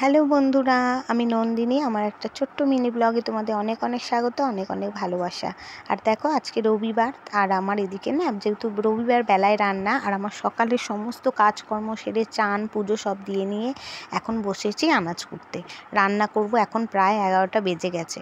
Hello বন্ধুরা, আমি নন্দিনী। আমার একটা ছোট্ট মিনি ব্লগে তোমাদের অনেক অনেক স্বাগত, অনেক অনেক ভালোবাসা। আর দেখো, আজকে রবিবার, আর আমার এদিকে না, যেহেতু রবিবার বেলায় রান্না, আর আমার সকালের সমস্ত কাজকর্ম সেরে চান পুজো সব দিয়ে নিয়ে এখন বসেছি আনাজ কুটতে। রান্না করব, এখন প্রায় 11টা বেজে গেছে,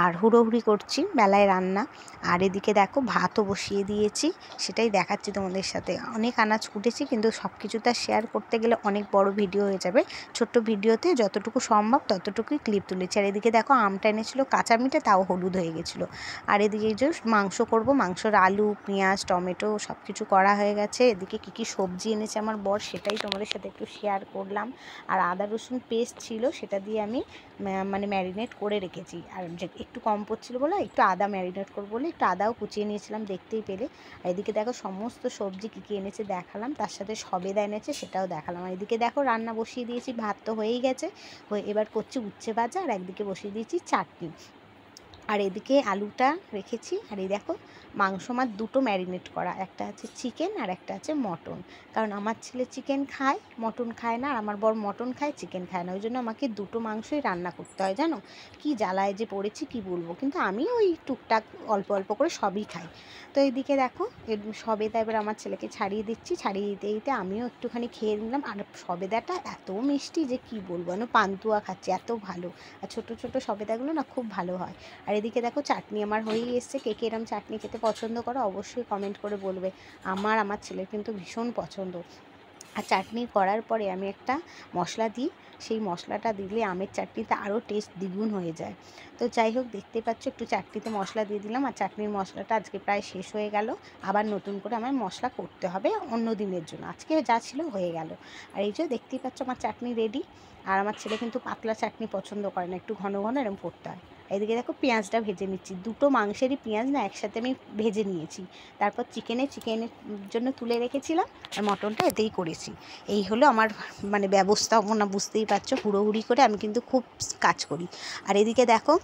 আর হুড়োহুড়ি করছি বেলায় রান্না। আর এদিকে দেখো, ভাতও বসিয়ে দিয়েছি, সেটাই দেখাচ্ছি তোমাদের সাথে। অনেক আনাজ কুটেছি, কিন্তু সব কিছুটা শেয়ার করতে গেলে অনেক বড় ভিডিও হয়ে যাবে। ছোট্ট ভিডিওতে যতটুকু সম্ভব ততটুকুই ক্লিপ তুলেছি। আর এদিকে দেখো, আমটা এনেছিলো কাঁচা মিঠে, তাও হলুদ হয়ে গেছিলো। আর এদিকে যে মাংস করব, মাংসর আলু পেঁয়াজ টমেটো সব কিছু করা হয়ে গেছে। এদিকে কী কী সবজি এনেছে আমার বর, সেটাই তোমাদের সাথে একটু শেয়ার করলাম। আর আদা রসুন পেস্ট ছিল, সেটা দিয়ে আমি মানে ম্যারিনেট করে রেখেছি। আর যে একটু কম পড়ছিলো বলে একটু আদা ম্যারিনেট করবো বলে একটু আদাও কুচিয়ে নিয়েছিলাম, দেখতেই পেলে। আর এদিকে দেখো, সমস্ত সবজি কী কী এনেছে দেখালাম, তার সাথে সবেদা এনেছে সেটাও দেখালাম। আর এদিকে দেখো, রান্না বসিয়ে দিয়েছি, ভাত তো হয়েই গেছে, এবার করছি উচ্ছে ভাজা, আর একদিকে বসিয়ে দিয়েছি চাটনি। আর এদিকে আলুটা রেখেছি। আর এই দেখো, মাংস আমার দুটো ম্যারিনেট করা, একটা আছে চিকেন আর একটা আছে মটন। কারণ আমার ছেলে চিকেন খায়, মটন খায় না, আর আমার বর মটন খায়, চিকেন খায় না। ওই জন্য আমাকে দুটো মাংসই রান্না করতে হয়, জানো কি জ্বালায় যে পড়েছি কি বলবো। কিন্তু আমি ওই টুকটাক অল্প অল্প করে সবই খাই। তো এইদিকে দেখো, সবেদা এবার আমার ছেলেকে ছাড়িয়ে দিচ্ছি, ছাড়িয়ে দিতে দিতে আমিও একটুখানি খেয়ে নিলাম। আর সবেদাটা এত মিষ্টি যে কি বলবো, আমি পান্তুয়া খাচ্ছি, এত ভালো। আর ছোটো ছোটো সবেদাগুলো না খুব ভালো হয়। আর এদিকে দেখো, চাটনি আমার হয়েই এসছে। কে কে এরম চাটনি খেতে পছন্দ করো অবশ্যই কমেন্ট করে বলবে। আমার ছেলের কিন্তু ভীষণ পছন্দ। আর চাটনি করার পরে আমি একটা মশলা দিই, সেই মশলাটা দিলে আমের চাটনিতে আরও টেস্ট দ্বিগুণ হয়ে যায়। তো যাই হোক, দেখতে পাচ্ছ একটু চাটনিতে মশলা দিয়ে দিলাম। আর চাটনির মশলাটা আজকে প্রায় শেষ হয়ে গেল, আবার নতুন করে আমার মশলা করতে হবে অন্য দিনের জন্য। আজকে যা ছিল হয়ে গেল। আর এই যে দেখতেই পাচ্ছ, আমার চাটনি রেডি। আর আমার ছেলে কিন্তু পাতলা চাটনি পছন্দ করে না, একটু ঘন ঘন এরকম করতে হয়। এদিকে দেখো, পেঁয়াজটা ভেজে নিচ্ছি, দুটো মাংসেরই পেঁয়াজ না একসাথে আমি ভেজে নিয়েছি। তারপর চিকেনের জন্য তুলে রেখেছিলাম, আর মটনটা এতেই করেছি। এই হলো আমার মানে ব্যবস্থাপনা, বুঝতেই পারছো, হুড়োহুড়ি করে আমি কিন্তু খুব কাজ করি। আর এদিকে দেখো,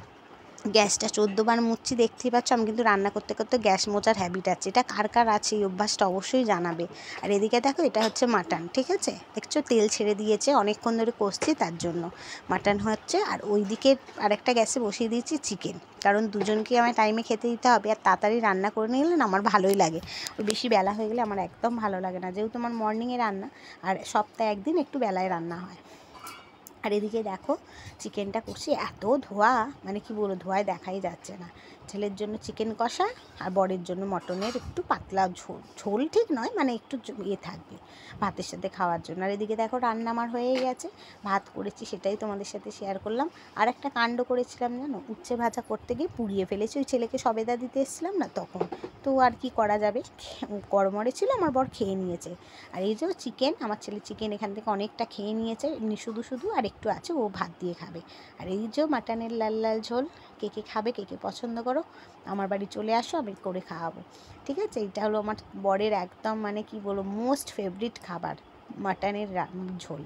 গ্যাসটা 14 বার মুছছি, দেখতেই পাচ্ছ। আমি কিন্তু রান্না করতে করতে গ্যাস মোছার হ্যাবিট আছে, এটা কার কার আছে এই অভ্যাসটা অবশ্যই জানাবে। আর এদিকে দেখো, এটা হচ্ছে মাটন, ঠিক আছে, দেখছো তেল ছেড়ে দিয়েছে, অনেকক্ষণ ধরে কষছি তার জন্য মাটন হচ্ছে। আর ওইদিকে আরেকটা গ্যাসে বসিয়ে দিয়েছি চিকেন, কারণ দুজনকে আমার টাইমে খেতে দিতে হবে। আর তাড়াতাড়ি রান্না করে নিলে না আমার ভালোই লাগে, ওই বেশি বেলা হয়ে গেলে আমার একদম ভালো লাগে না, যেহেতু আমার মর্নিংয়ে রান্না, আর সপ্তাহে একদিন একটু বেলায় রান্না হয়। আর এদিকে দেখো, চিকেনটা করছি, এত ধোয়া, মানে কি বলবো, ধোয়ায় দেখাই যাচ্ছে না। ছেলের জন্য চিকেন কষা, আর বরের জন্য মটনের একটু পাতলা ঝোল, ঝোল ঠিক নয়, মানে একটু ইয়ে থাকবে ভাতের সাথে খাওয়ার জন্য। আর এদিকে দেখো, রান্না আমার হয়েই গেছে, ভাত করেছি, সেটাই তোমাদের সাথে শেয়ার করলাম। আর একটা কাণ্ড করেছিলাম জানো, উচ্ছে ভাজা করতে গিয়ে পুড়িয়ে ফেলেছি, ওই ছেলেকে সবেদা দিতে এসেছিলাম না তখন। তো আর কি করা যাবে, কড়মড়ে ছিল, আমার বর খেয়ে নিয়েছে। আর এই যে চিকেন, আমার ছেলে চিকেন এখান থেকে অনেকটা খেয়ে নিয়েছে, এমনি শুধু শুধু, আর একটু আছে, ও ভাত দিয়ে খাবে। আর এই যে মাটনের লাল লাল ঝোল, কে কে খাবে, কে কে পছন্দ করো, আমার বাড়ি চলে আসো, আমি করে খাওয়াবো, ঠিক আছে। এইটা হলো আমার বরের একদম মানে কি বলবো মোস্ট ফেভারিট খাবার, মাটনের ঝোল।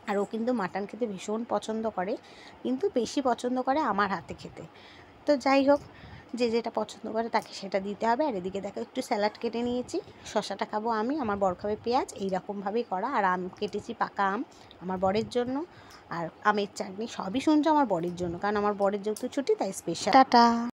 আর ও কিন্তু মাটন খেতে ভীষণ পছন্দ করে, কিন্তু বেশি পছন্দ করে আমার হাতে খেতে। তো যাই হোক, যে যেটা পছন্দ করে তাকে সেটা দিতে হবে। আর এদিকে দেখো, একটু স্যালাড কেটে নিয়েছি, শসাটা খাবো আমি, আমার বর খাবে পেঁয়াজ, এইরকমভাবেই করা। আর আম কেটেছি, পাকা আম আমার বরের জন্য, আর আমের চাটনি সবই শুনছো আমার বরের জন্য, কারণ আমার বরের যেহেতু ছুটি তাই স্পেশাল। টাটা।